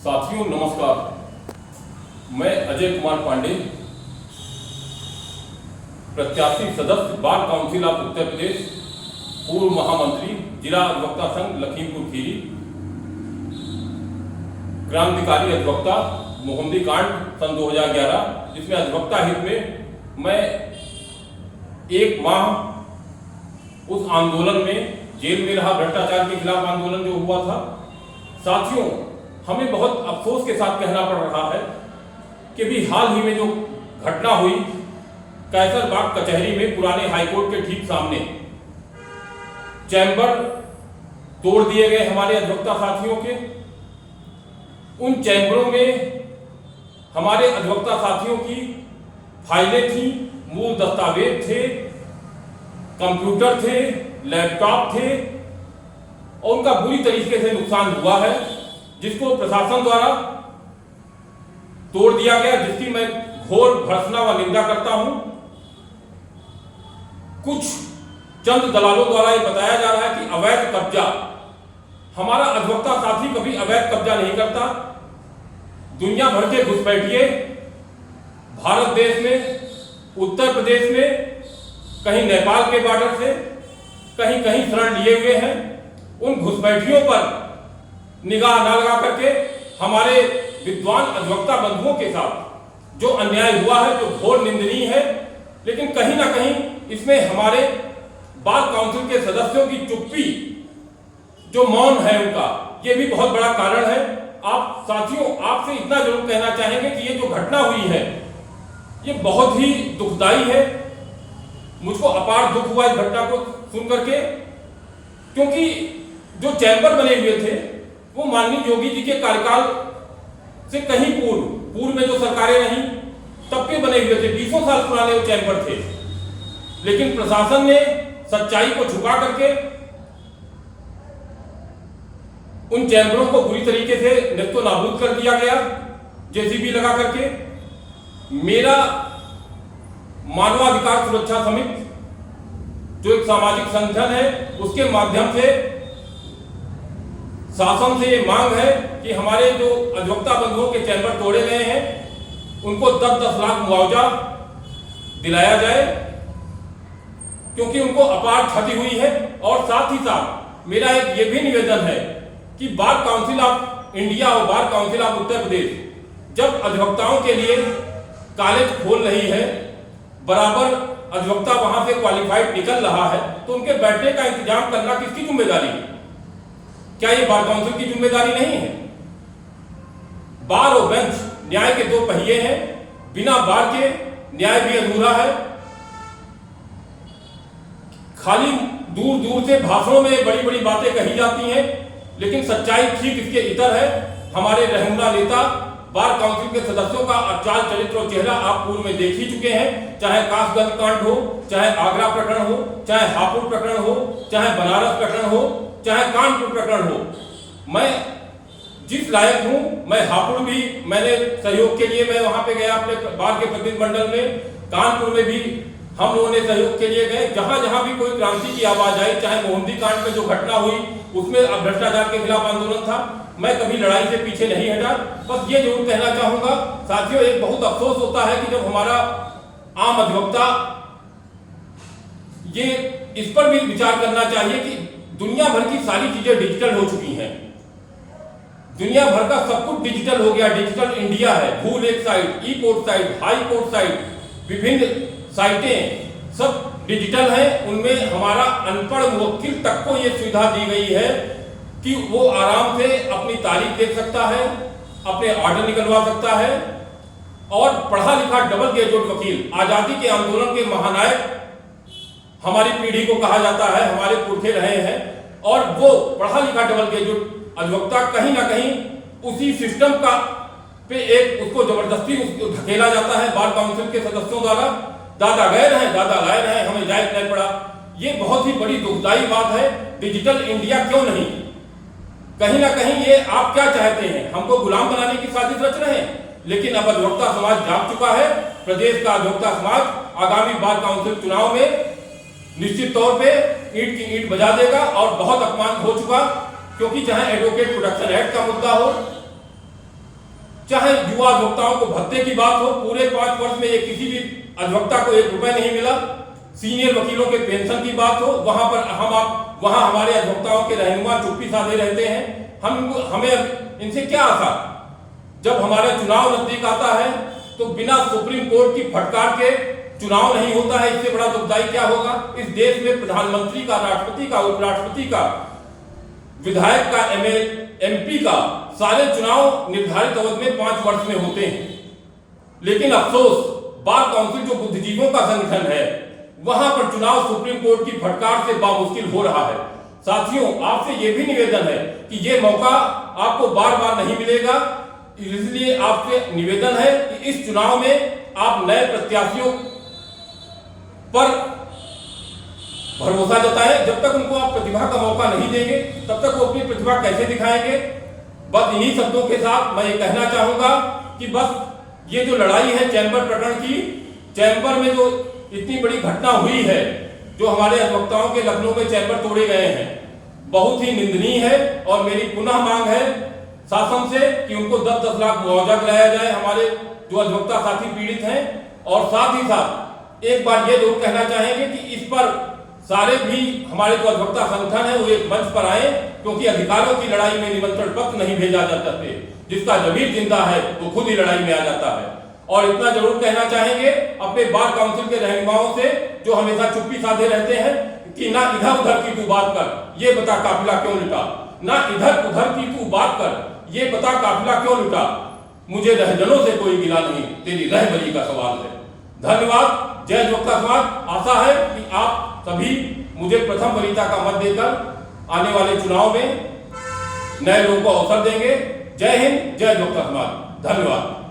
साथियों नमस्कार, मैं अजय कुमार पांडे, प्रत्याशी सदस्य bar council of Uttar Pradesh, पूर्व महामंत्री, जिला अधिवक्ता संघ लखीमपुर खीरी, क्रांतिकारी अधिवक्ता मोहम्मदी कांड सन 2011, जिसमें अधिवक्ता हित में मैं 1 माह उस आंदोलन में जेल में रहा, भ्रष्टाचार के खिलाफ आंदोलन जो हुआ था। साथियों, हमें बहुत अफसोस के साथ कहना पड़ रहा है कि भी हाल ही में जो घटना हुई कैसरबाग कचहरी में, पुराने हाईकोर्ट के ठीक सामने चैम्बर तोड़ दिए गए हमारे अधिवक्ता साथियों के। उन चैम्बरों में हमारे अधिवक्ता साथियों की फाइलें थी, मूल दस्तावेज थे, कंप्यूटर थे, लैपटॉप थे और उनका बुरी तरीके से नुकसान हुआ है, जिसको प्रशासन द्वारा तोड़ दिया गया, जिसकी मैं घोर भर्त्सना व निंदा करता हूं। कुछ चंद दलालों द्वारा यह बताया जा रहा है कि अवैध कब्जा। हमारा अधिवक्ता साथी कभी अवैध कब्जा नहीं करता। दुनिया भर के घुसपैठिए भारत देश में, उत्तर प्रदेश में, कहीं नेपाल के बॉर्डर से, कहीं कहीं शरण लिए हुए हैं। उन घुसपैठियों पर निगाह न लगा करके हमारे विद्वान अधिवक्ता बंधुओं के साथ जो अन्याय हुआ है, जो घोर निंदनीय है, लेकिन कहीं ना कहीं इसमें हमारे बार काउंसिल के सदस्यों की चुप्पी, जो मौन है उनका, ये भी बहुत बड़ा कारण है। आप साथियों, आपसे इतना जरूर कहना चाहेंगे कि ये जो घटना हुई है ये बहुत ही दुखदाई है। मुझको अपार दुख हुआ इस घटना को सुन करके, क्योंकि जो चैम्बर बने हुए थे वो माननीय योगी जी के कार्यकाल से कहीं पूर्व में जो सरकारें रहीं तब के बने हुए थे। 20 साल पुराने वो चैम्बर थे, लेकिन प्रशासन ने सच्चाई को छुपा करके उन चैम्बरों को बुरी तरीके से नेस्तो नाबूद कर दिया गया, जेसीबी लगा करके। मेरा मानवाधिकार सुरक्षा समिति, जो एक सामाजिक संगठन है, उसके माध्यम से शासन से ये मांग है कि हमारे जो अधिवक्ता बंधुओं के चैम्बर तोड़े गए हैं उनको 10-10 लाख मुआवजा दिलाया जाए, क्योंकि उनको अपार क्षति हुई है। और साथ ही साथ मेरा एक ये भी निवेदन है कि बार काउंसिल ऑफ इंडिया और bar council of Uttar Pradesh जब अधिवक्ताओं के लिए कॉलेज खोल रही है, बराबर अधिवक्ता वहां से क्वालिफाइड निकल रहा है, तो उनके बैठने का इंतजाम करना किसकी जिम्मेदारी है? क्या ये बार काउंसिल की जिम्मेदारी नहीं है? बार और बेंच न्याय के 2 पहिए हैं, बिना बार के न्याय भी अधूरा है। खाली दूर दूर से भाषणों में बड़ी बड़ी बातें कही जाती हैं, लेकिन सच्चाई ठीक इसके इतर है। हमारे रहनुमा नेता बार काउंसिल के सदस्यों का चाल चरित्र और चेहरा आप पूर्व में देख ही चुके हैं, चाहे कासगंज कांड हो, चाहे आगरा प्रकरण हो, चाहे हापुड़ प्रकरण हो, चाहे बनारस प्रकरण हो, चाहे कानपुर प्रकरण हो। मैं जिस लायक हूं, मैं हापुड़ भी मैंने सहयोग के लिए मैं वहां पे गया, अपने बार के प्रतिनिधिमंडल में। कानपुर में भी हम लोगों ने सहयोग के लिए गए। जहां जहां भी कोई क्रांति की आवाज आई, चाहे मोहम्मदी कांड में जो घटना हुई उसमें भ्रष्टाचार के खिलाफ आंदोलन था, मैं कभी लड़ाई से पीछे नहीं हटा। बस ये जरूर कहना चाहूंगा साथियों, एक बहुत अफसोस होता है कि जब हमारा आम अधिवक्ता, ये इस पर भी विचार करना चाहिए कि दुनिया भर की सारी चीजें डिजिटल हो चुकी हैं। दुनिया भर का सब कुछ डिजिटल हो गया, डिजिटल इंडिया है। भूल एक site, e court site, high court site, विभिन्न साइटें सब डिजिटल हैं। उनमें हमारा अनपढ़ मुवक्किल तक को यह सुविधा दी गई है कि वो आराम से अपनी तारीख देख सकता है, अपने ऑर्डर निकलवा सकता है। और पढ़ा लिखा डबल ग्रेजुएट वकील, आजादी के आंदोलन के महानायक हमारी पीढ़ी को कहा जाता है, हमारे पुरखे रहे हैं, और वो पढ़ा लिखा डबल ग्रेजुएट अधिवक्ता कहीं ना कहीं उसी सिस्टम का पे एक उसको जबरदस्ती उसको धकेला जाता है बार काउंसिल के सदस्यों द्वारा। दादा गए रहे, दादा लाए रहे, हमें जायज नहीं पड़ा। ये बहुत ही बड़ी दुखदाई बात है। डिजिटल इंडिया क्यों नहीं? कहीं ना कहीं ये आप क्या चाहते हैं? हमको गुलाम बनाने की साजिश रच रहे हैं। लेकिन अब अधिवक्ता समाज जाग चुका है। प्रदेश का अधिवक्ता समाज आगामी बार काउंसिल चुनाव में निश्चित तौर पे ईंट की ईंट बजा देगा। और बहुत अपमान हो चुका, क्योंकि चाहे एडवोकेट प्रोटेक्शन एक्ट का मुद्दा हो, चाहे युवा अधिवक्ताओं को भत्ते की बात हो, पूरे 5 वर्ष में ये किसी भी अधिवक्ता को 1 रुपए नहीं मिला। सीनियर वकीलों के पेंशन की बात हो, वहां पर वहां हमारे अधिवक्ताओं के रहनुमा चुप्पी साधे रहते हैं। हमें इनसे क्या आशा? जब हमारे चुनाव नजदीक आता है तो बिना सुप्रीम कोर्ट की फटकार के चुनाव नहीं होता है। इससे बड़ा दुखदाई क्या होगा? इस देश में प्रधानमंत्री का, राष्ट्रपति का, उपराष्ट्रपति का, विधायक का, एमपी का सारे चुनाव निर्धारित अवधि में 5 वर्ष में होते हैं। लेकिन अफसोस, बार काउंसिल जो बुद्धिजीवियों का संगठन है, वहां पर चुनाव सुप्रीम कोर्ट की फटकार से बामुश्किल हो रहा है। साथियों, आपसे यह भी निवेदन है कि यह मौका आपको बार बार नहीं मिलेगा। इसलिए आपसे निवेदन है कि इस चुनाव में आप नए प्रत्याशियों पर भरोसा जताएं। जब तक उनको आप प्रतिभा का मौका नहीं देंगे, तब तक वो अपनी प्रतिभा कैसे दिखाएंगे? बस इन्हीं शब्दों के साथ मैं ये कहना चाहूंगा कि बस ये जो लड़ाई है चैंबर प्रकरण की, चैंबर में जो इतनी बड़ी घटना हुई है, जो हमारे अधिवक्ताओं के लखनऊ में चैंबर तोड़े गए हैं, बहुत ही निंदनीय है। और मेरी पुनः मांग है शासन से कि उनको 10-10 लाख मुआवजा दिलाया जाए, हमारे जो अधिवक्ता साथी पीड़ित हैं। और साथ ही साथ एक बार ये जरूर कहना चाहेंगे कि इस पर सारे भी हमारे जो अधिवक्ता संगठन है वो एक मंच पर आए, क्योंकि अधिकारों की लड़ाई में निमंत्रण पत्र नहीं भेजा जा सकते। जिसका जमीर जिंदा है वो खुद ही लड़ाई में आ जाता है। और इतना जरूर कहना चाहेंगे अपने बार काउंसिल के रहनुमाओं से, जो हमेशा चुप्पी साधे रहते हैं, कि ना इधर उधर की तू बात कर, ये बता काफिला क्यों लुटा, ना इधर उधर की तू बात कर, ये बता काफिला क्यों लुटा। मुझे रहजनों से कोई गिला नहीं, तेरी रहबरी का सवाल है। धन्यवाद। जय अधिवक्ता समाज। आशा है कि आप सभी मुझे प्रथम वरीयता का मत देकर आने वाले चुनाव में नए लोगों को अवसर देंगे। जय हिंद, जय अधिवक्ता समाज। धन्यवाद।